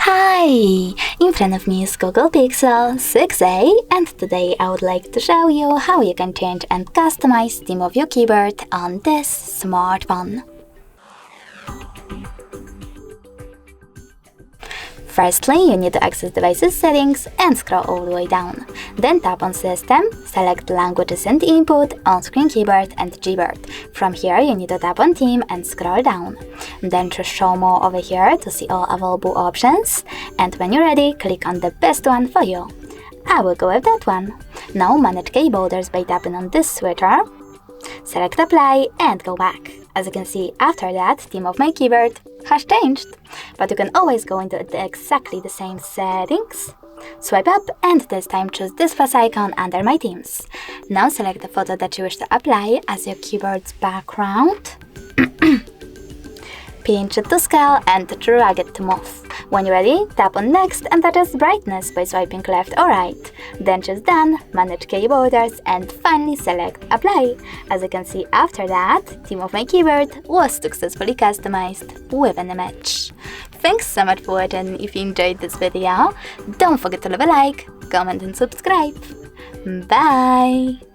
Hi! In front of me is Google Pixel 6a, and today I would like to show you how you can change and customize theme of your keyboard on this smartphone. Firstly, you need to access Devices Settings and scroll all the way down. Then tap on System, select Languages and Input, On-Screen Keyboard and Gboard. From here, you need to tap on Theme and scroll down. Then choose Show More over here to see all available options. And when you're ready, click on the best one for you. I will go with that one. Now manage keyboarders by tapping on this switcher. Select Apply and go back. As you can see, after that, theme of my keyboard has changed. But you can always go into exactly the same settings. Swipe up and this time choose this plus icon under My Themes. Now select the photo that you wish to apply as your keyboard's background. Pinch it to scale and drag it to move. When you're ready, tap on Next and adjust brightness by swiping left or right. Then choose Done, manage keyboarders, and finally select Apply. As you can see, after that, theme of my keyboard was successfully customized with an image. Thanks so much for watching. If you enjoyed this video, don't forget to leave a like, comment and subscribe. Bye!